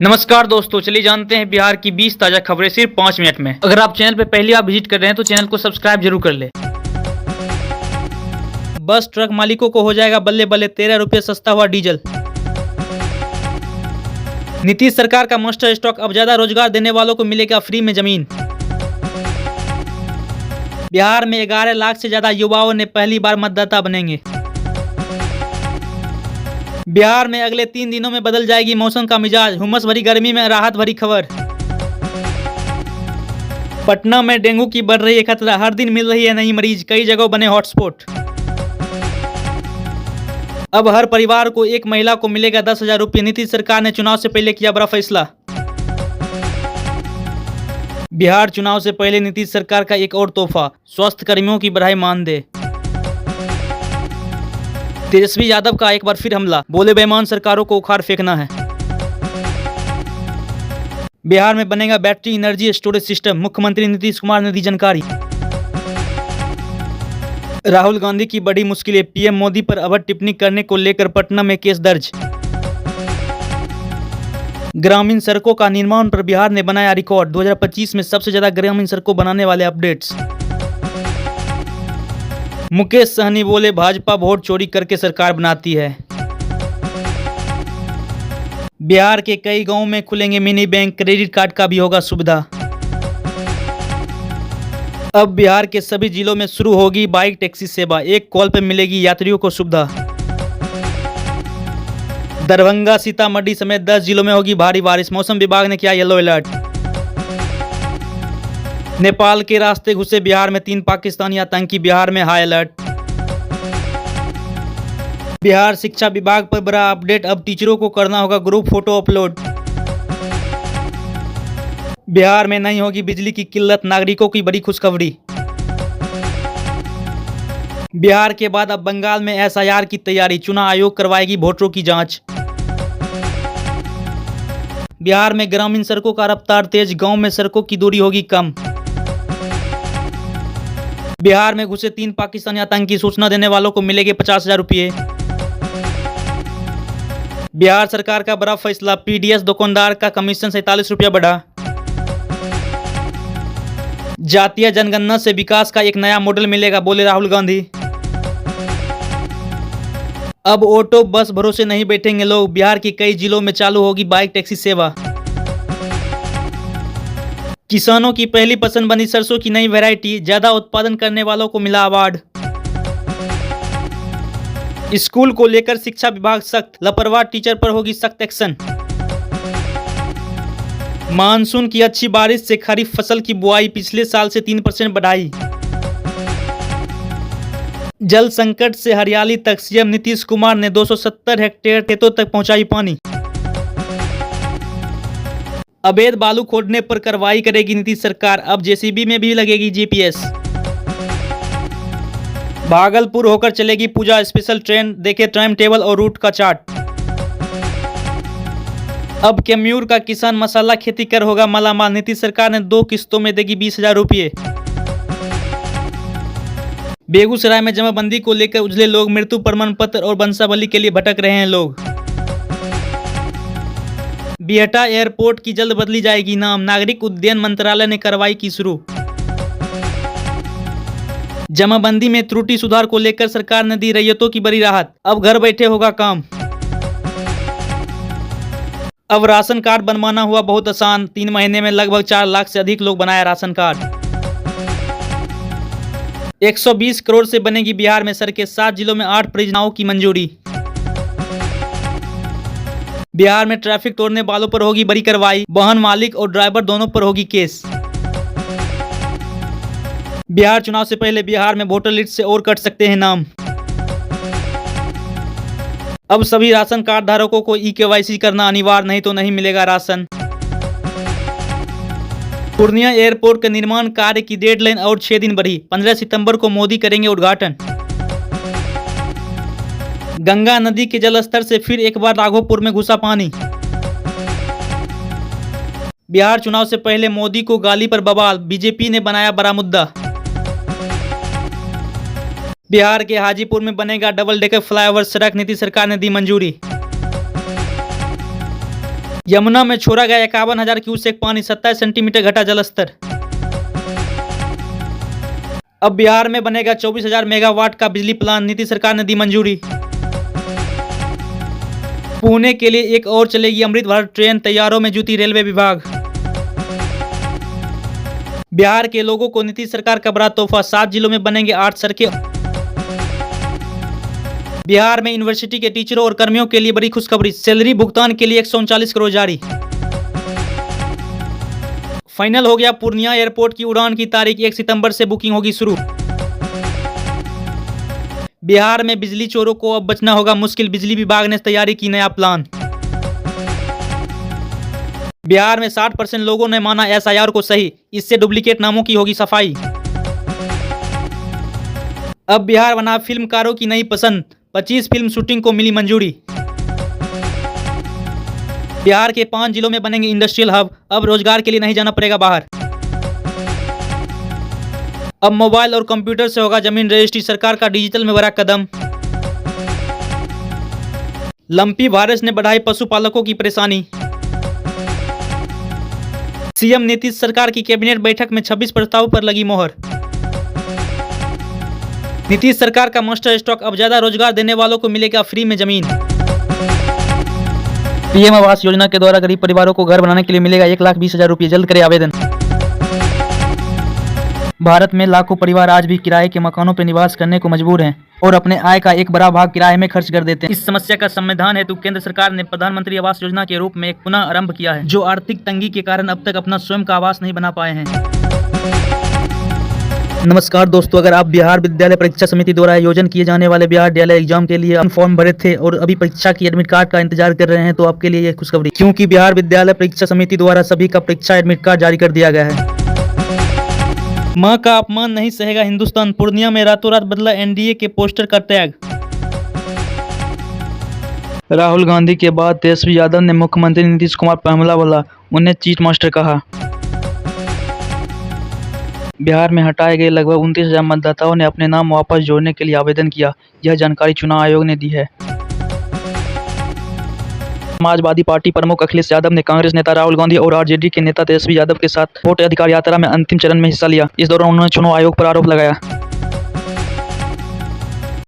नमस्कार दोस्तों, चलिए जानते हैं बिहार की 20 ताजा खबरें सिर्फ 5 मिनट में। अगर आप चैनल पर पहली बार विजिट कर रहे हैं तो चैनल को सब्सक्राइब जरूर कर ले। बस ट्रक मालिकों को हो जाएगा बल्ले बल्ले, 13 रुपये सस्ता हुआ डीजल। नीतीश सरकार का मास्टर स्ट्रोक, अब ज्यादा रोजगार देने वालों को मिलेगा फ्री में जमीन। बिहार में 11 लाख से ज्यादा युवाओं ने पहली बार मतदाता बनेंगे। बिहार में अगले 3 दिनों में बदल जाएगी मौसम का मिजाज, हुमस भरी गर्मी में राहत भरी खबर। पटना में डेंगू की बढ़ रही है खतरा, हर दिन मिल रही है नई मरीज, कई जगहों बने हॉटस्पॉट। अब हर परिवार को एक महिला को मिलेगा 10,000 रुपये, नीतीश सरकार ने चुनाव से पहले किया बड़ा फैसला। बिहार चुनाव से पहले नीतीश सरकार का एक और तोहफा, स्वास्थ्य कर्मियों की बढ़ाई मानदेय। तेजस्वी यादव का एक बार फिर हमला, बोले बेईमान सरकारों को उखाड़ फेंकना है। बिहार में बनेगा बैटरी एनर्जी स्टोरेज सिस्टम, मुख्यमंत्री नीतीश कुमार ने दी जानकारी। राहुल गांधी की बड़ी मुश्किलें, पीएम मोदी पर अभद्र टिप्पणी करने को लेकर पटना में केस दर्ज। ग्रामीण सड़कों का निर्माण पर बिहार ने बनाया रिकॉर्ड, 2025 में सबसे ज्यादा ग्रामीण सड़कों बनाने वाले अपडेट्स। मुकेश सहनी बोले भाजपा वोट चोरी करके सरकार बनाती है। बिहार के कई गांवों में खुलेंगे मिनी बैंक, क्रेडिट कार्ड का भी होगा सुविधा। अब बिहार के सभी जिलों में शुरू होगी बाइक टैक्सी सेवा, एक कॉल पर मिलेगी यात्रियों को सुविधा। दरभंगा, सीतामढ़ी समेत 10 जिलों में होगी भारी बारिश, मौसम विभाग ने किया येलो अलर्ट। नेपाल के रास्ते घुसे बिहार में 3 पाकिस्तानी आतंकी, बिहार में हाई अलर्ट। बिहार शिक्षा विभाग पर बड़ा अपडेट, अब टीचरों को करना होगा ग्रुप फोटो अपलोड। बिहार में नहीं होगी बिजली की किल्लत, नागरिकों की बड़ी खुशखबरी। बिहार के बाद अब बंगाल में एसआईआर की तैयारी, चुनाव आयोग करवाएगी वोटरों की जांच। बिहार में ग्रामीण सड़कों का रफ्तार तेज, गांव में सड़कों की दूरी होगी कम। बिहार में घुसे 3 पाकिस्तानी आतंकी, सूचना देने वालों को मिलेंगे 50,000 रुपये। बिहार सरकार का बड़ा फैसला, पीडीएस दुकानदार का कमीशन 47 रुपया बढ़ा। जातीय जनगणना से विकास का एक नया मॉडल मिलेगा, बोले राहुल गांधी। अब ऑटो बस भरोसे नहीं बैठेंगे लोग, बिहार के कई जिलों में चालू होगी बाइक टैक्सी सेवा। किसानों की पहली पसंद बनी सरसों की नई वैरायटी, ज्यादा उत्पादन करने वालों को मिला अवार्ड। स्कूल को लेकर शिक्षा विभाग सख्त, लापरवाह टीचर पर होगी सख्त एक्शन। मानसून की अच्छी बारिश से खरीफ फसल की बुआई पिछले साल से 3% बढ़ाई। जल संकट से हरियाली तक, सीएम नीतीश कुमार ने 270 हेक्टेयर खेतों तक पहुंचाई पानी। अवैध बालू खोदने पर कार्रवाई करेगी नीतीश सरकार, अब जेसीबी में भी लगेगी जीपीएस। भागलपुर होकर चलेगी पूजा स्पेशल ट्रेन, देखे टाइम टेबल और रूट का चार्ट। अब कैम्यूर का किसान मसाला खेती कर होगा मालामाल, नीतीश सरकार ने 2 किस्तों में देगी 20,000 रुपये। बेगूसराय में जमाबंदी को लेकर उजले लोग, मृत्यु प्रमाण पत्र और वंशावली के लिए भटक रहे हैं लोग। बिहटा एयरपोर्ट की जल्द बदली जाएगी नाम, नागरिक उड्डयन मंत्रालय ने कार्रवाई की शुरू। जमाबंदी में त्रुटि सुधार को लेकर सरकार ने दी रैयतों की बड़ी राहत, अब घर बैठे होगा काम। अब राशन कार्ड बनवाना हुआ बहुत आसान, 3 महीने में लगभग 4 लाख से अधिक लोग बनाया राशन कार्ड। 120 करोड़ से बनेगी बिहार में सड़कें, 7 जिलों में 8 परियोजनाओं की मंजूरी। बिहार में ट्रैफिक तोड़ने वालों पर होगी बड़ी कार्रवाई, वाहन मालिक और ड्राइवर दोनों पर होगी केस। बिहार चुनाव से पहले बिहार में वोटर लिस्ट से और कट सकते हैं नाम। अब सभी राशन कार्ड धारकों को ई-केवाईसी करना अनिवार्य, नहीं तो नहीं मिलेगा राशन। पूर्णिया एयरपोर्ट के निर्माण कार्य की डेडलाइन और 6 दिन बढ़ी, 15 सितंबर को मोदी करेंगे उद्घाटन। गंगा नदी के जलस्तर से फिर एक बार राघोपुर में घुसा पानी। बिहार चुनाव से पहले मोदी को गाली पर बवाल, बीजेपी ने बनाया बड़ा मुद्दा। बिहार के हाजीपुर में बनेगा डबल डेकर फ्लाईओवर सड़क, नीतीश सरकार ने दी मंजूरी। यमुना में छोड़ा गया 51,000 क्यूसेक पानी, 27 सेंटीमीटर घटा जलस्तर। अब बिहार में बनेगा 24,000 मेगावाट का बिजली प्लांट, नीतीश सरकार ने दी मंजूरी। पुणे के लिए एक और चलेगी अमृत भारत ट्रेन, तैयारों में जुटी रेलवे विभाग। बिहार के लोगों को नीतीश सरकार का बड़ा तोहफा, 7 जिलों में बनेंगे 8 सड़कें। बिहार में यूनिवर्सिटी के टीचरों और कर्मियों के लिए बड़ी खुशखबरी, सैलरी भुगतान के लिए 139 करोड़ जारी। फाइनल हो गया, पूर्णिया एयरपोर्ट की उड़ान की तारीख 1 सितंबर से बुकिंग होगी शुरू। बिहार में बिजली चोरों को अब बचना होगा मुश्किल, बिजली विभाग ने तैयारी की नया प्लान। बिहार में 60% लोगों ने माना एसआईआर को सही, इससे डुप्लीकेट नामों की होगी सफाई। अब बिहार बना फिल्मकारों की नई पसंद, 25 फिल्म शूटिंग को मिली मंजूरी। बिहार के 5 जिलों में बनेंगे इंडस्ट्रियल हब, अब रोजगार के लिए नहीं जाना पड़ेगा बाहर। अब मोबाइल और कंप्यूटर से होगा जमीन रजिस्ट्री, सरकार का डिजिटल में बड़ा कदम। लंपी वायरस ने बढ़ाई पशुपालकों की परेशानी। सीएम नीतीश सरकार की कैबिनेट बैठक में 26 प्रस्तावों पर लगी मोहर। नीतीश सरकार का मास्टर स्ट्रोक, अब ज्यादा रोजगार देने वालों को मिलेगा फ्री में जमीन। पीएम आवास योजना के द्वारा गरीब परिवारों को घर बनाने के लिए मिलेगा 1,20,000 रुपये, जल्द करें आवेदन। भारत में लाखों परिवार आज भी किराए के मकानों पर निवास करने को मजबूर हैं और अपने आय का एक बड़ा भाग किराए में खर्च कर देते हैं। इस समस्या का समाधान हेतु केंद्र सरकार ने प्रधानमंत्री आवास योजना के रूप में एक पुनः आरंभ किया है, जो आर्थिक तंगी के कारण अब तक अपना स्वयं का आवास नहीं बना पाए हैं। नमस्कार दोस्तों, अगर आप बिहार विद्यालय परीक्षा समिति द्वारा आयोजन किए जाने वाले बिहार विद्यालय एग्जाम के लिए फॉर्म भरे थे और अभी परीक्षा की एडमिट कार्ड का इंतजार कर रहे हैं, तो आपके लिए ये खुशखबरी, क्योंकि बिहार विद्यालय परीक्षा समिति द्वारा सभी का परीक्षा एडमिट कार्ड जारी कर दिया गया है। मां का अपमान नहीं सहेगा हिंदुस्तान, पूर्णिया में रातों रात बदला एनडीए के पोस्टर का टैग। राहुल गांधी के बाद तेजस्वी यादव ने मुख्यमंत्री नीतीश कुमार पर हमला बोला, उन्हें चीट मास्टर कहा। बिहार में हटाए गए लगभग 29,000 मतदाताओं ने अपने नाम वापस जोड़ने के लिए आवेदन किया, यह जानकारी चुनाव आयोग ने दी है। समाजवादी पार्टी प्रमुख अखिलेश यादव ने कांग्रेस नेता राहुल गांधी और आरजेडी के नेता तेजस्वी यादव के साथ वोट अधिकार यात्रा में अंतिम चरण में हिस्सा लिया। इस दौरान उन्होंने चुनाव आयोग पर आरोप लगाया।